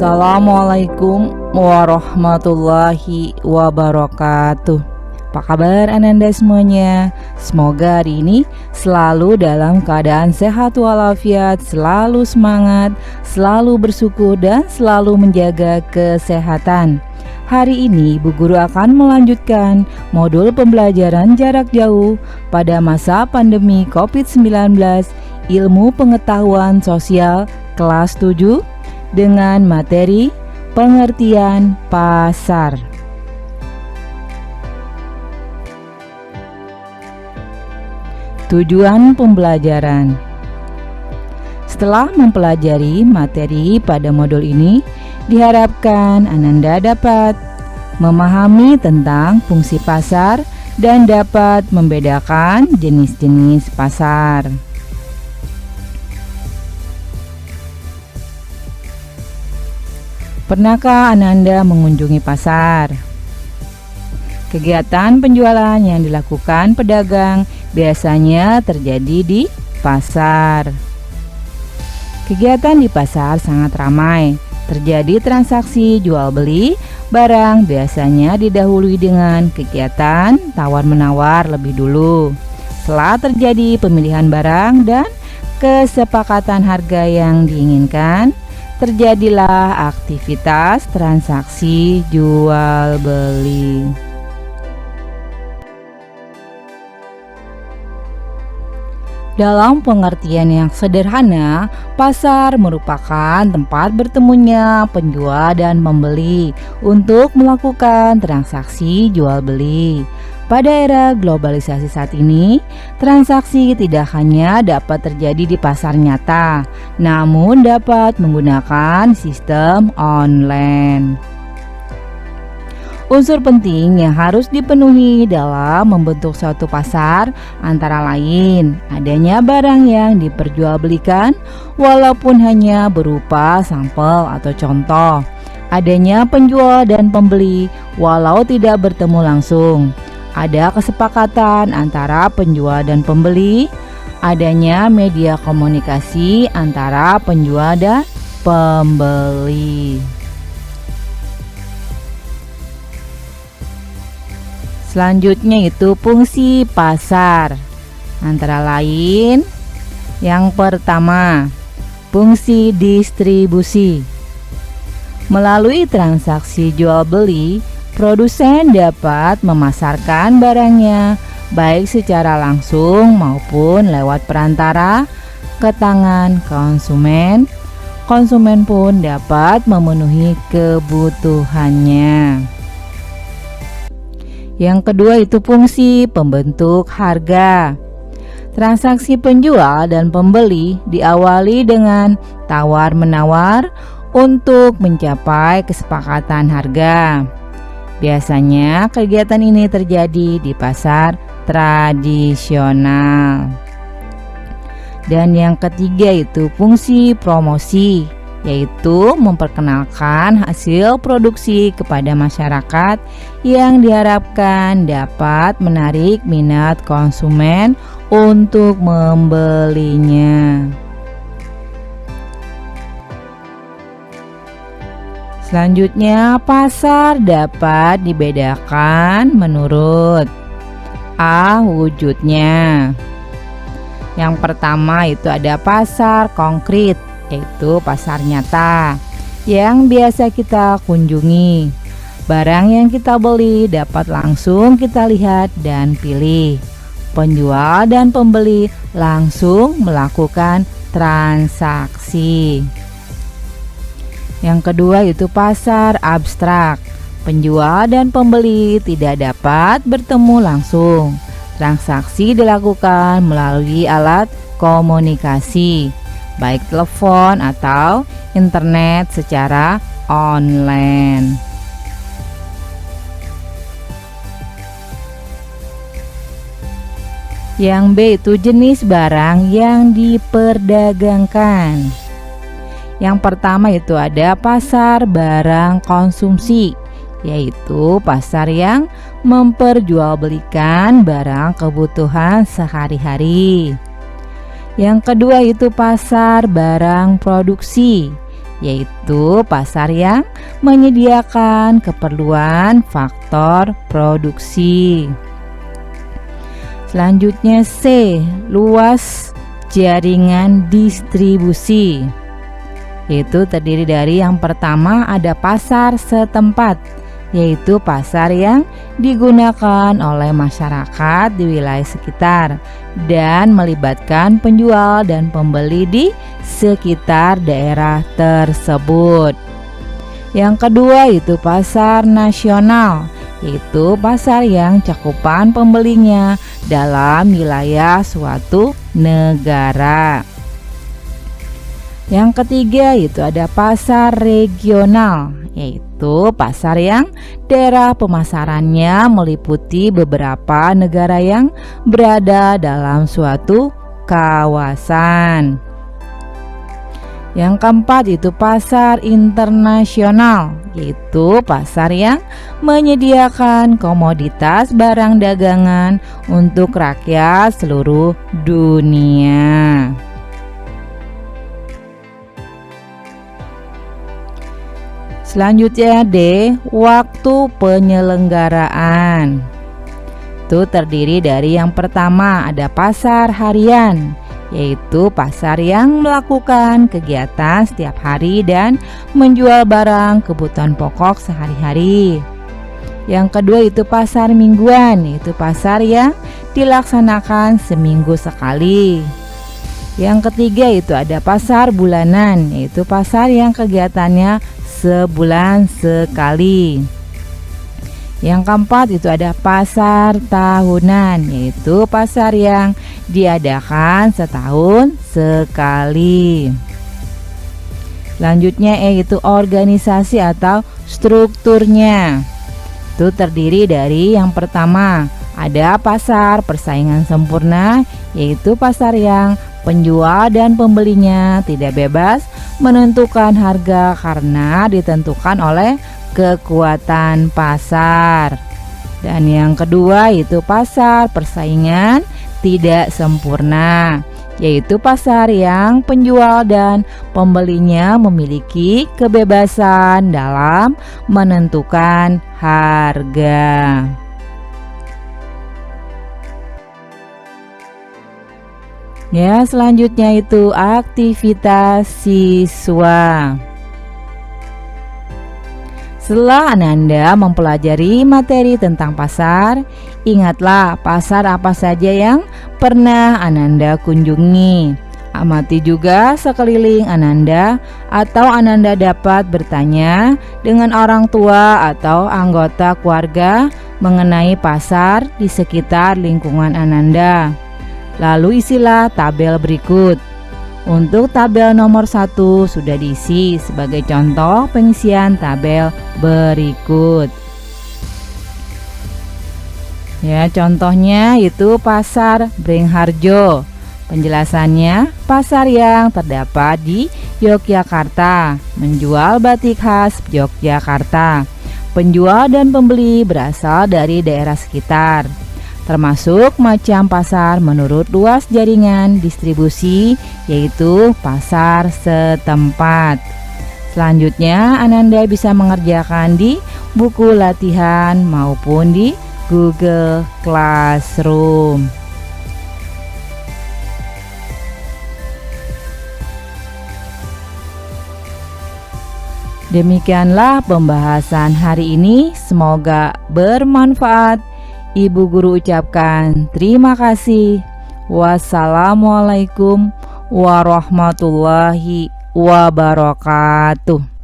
Assalamualaikum warahmatullahi wabarakatuh. Apa kabar Ananda semuanya? Semoga hari ini selalu dalam keadaan sehat walafiat, selalu semangat, selalu bersyukur dan selalu menjaga kesehatan. Hari ini Bu Guru akan melanjutkan modul pembelajaran jarak jauh pada masa pandemi COVID-19 Ilmu Pengetahuan Sosial kelas 7 dengan materi pengertian pasar. Tujuan pembelajaran. Setelah mempelajari materi pada modul ini, diharapkan Ananda dapat memahami tentang fungsi pasar dan dapat membedakan jenis-jenis pasar. Pernahkah Ananda mengunjungi pasar? Kegiatan penjualan yang dilakukan pedagang biasanya terjadi di pasar. Kegiatan di pasar sangat ramai. Terjadi transaksi jual beli barang biasanya didahului dengan kegiatan tawar-menawar lebih dulu. Setelah terjadi pemilihan barang dan kesepakatan harga yang diinginkan, terjadilah aktivitas transaksi jual beli. Dalam pengertian yang sederhana, pasar merupakan tempat bertemunya penjual dan pembeli untuk melakukan transaksi jual beli. Pada era globalisasi saat ini, transaksi tidak hanya dapat terjadi di pasar nyata, namun dapat menggunakan sistem online. Unsur penting yang harus dipenuhi dalam membentuk suatu pasar antara lain adanya barang yang diperjualbelikan walaupun hanya berupa sampel atau contoh, adanya penjual dan pembeli walau tidak bertemu langsung, ada kesepakatan antara penjual dan pembeli, adanya media komunikasi antara penjual dan pembeli. Selanjutnya itu fungsi pasar. Antara lain, yang pertama, fungsi distribusi. Melalui transaksi jual beli, produsen dapat memasarkan barangnya baik secara langsung maupun lewat perantara ke tangan konsumen. Konsumen pun dapat memenuhi kebutuhannya. Yang kedua itu fungsi pembentuk harga. Transaksi penjual dan pembeli diawali dengan tawar-menawar untuk mencapai kesepakatan harga. Biasanya kegiatan ini terjadi di pasar tradisional. Dan yang ketiga itu fungsi promosi, yaitu memperkenalkan hasil produksi kepada masyarakat yang diharapkan dapat menarik minat konsumen untuk membelinya. Selanjutnya, pasar dapat dibedakan menurut A. Wujudnya. Yang pertama itu ada pasar konkret, yaitu pasar nyata yang biasa kita kunjungi. Barang yang kita beli dapat langsung kita lihat dan pilih. Penjual dan pembeli langsung melakukan transaksi. Yang kedua itu pasar abstrak. Penjual dan pembeli tidak dapat bertemu langsung. Transaksi dilakukan melalui alat komunikasi, baik telepon atau internet secara online. Yang B itu jenis barang yang diperdagangkan. Yang pertama itu ada pasar barang konsumsi, yaitu pasar yang memperjualbelikan barang kebutuhan sehari-hari. Yang kedua itu pasar barang produksi, yaitu pasar yang menyediakan keperluan faktor produksi. Selanjutnya C, luas jaringan distribusi. Itu terdiri dari yang pertama ada pasar setempat, yaitu pasar yang digunakan oleh masyarakat di wilayah sekitar dan melibatkan penjual dan pembeli di sekitar daerah tersebut. Yang kedua itu pasar nasional, yaitu pasar yang cakupan pembelinya dalam wilayah suatu negara. Yang ketiga itu ada pasar regional, yaitu pasar yang daerah pemasarannya meliputi beberapa negara yang berada dalam suatu kawasan. Yang keempat itu pasar internasional, yaitu pasar yang menyediakan komoditas barang dagangan untuk rakyat seluruh dunia. Selanjutnya D, waktu penyelenggaraan. Itu terdiri dari yang pertama ada pasar harian, yaitu pasar yang melakukan kegiatan setiap hari dan menjual barang kebutuhan pokok sehari-hari. Yang kedua itu pasar mingguan, yaitu pasar yang dilaksanakan seminggu sekali. Yang ketiga itu ada pasar bulanan, yaitu pasar yang kegiatannya sebulan sekali. Yang keempat itu ada pasar tahunan, yaitu pasar yang diadakan setahun sekali. Selanjutnya yaitu organisasi atau strukturnya. Itu terdiri dari yang pertama ada pasar persaingan sempurna, yaitu pasar yang penjual dan pembelinya tidak bebas menentukan harga karena ditentukan oleh kekuatan pasar. Dan yang kedua itu pasar persaingan tidak sempurna, yaitu pasar yang penjual dan pembelinya memiliki kebebasan dalam menentukan harga. Ya, selanjutnya itu aktivitas siswa. Setelah Ananda mempelajari materi tentang pasar, ingatlah pasar apa saja yang pernah Ananda kunjungi. Amati juga sekeliling Ananda, atau Ananda dapat bertanya dengan orang tua atau anggota keluarga mengenai pasar di sekitar lingkungan Ananda. Lalu isilah tabel berikut. Untuk tabel nomor 1 sudah diisi sebagai contoh pengisian tabel berikut. Ya, contohnya itu pasar Bringharjo. Penjelasannya, pasar yang terdapat di Yogyakarta, menjual batik khas Yogyakarta. Penjual dan pembeli berasal dari daerah sekitar, termasuk macam pasar menurut luas jaringan distribusi, yaitu pasar setempat. Selanjutnya, Ananda bisa mengerjakan di buku latihan maupun di Google Classroom. Demikianlah pembahasan hari ini, semoga bermanfaat. Ibu guru ucapkan terima kasih. Wassalamualaikum warahmatullahi wabarakatuh.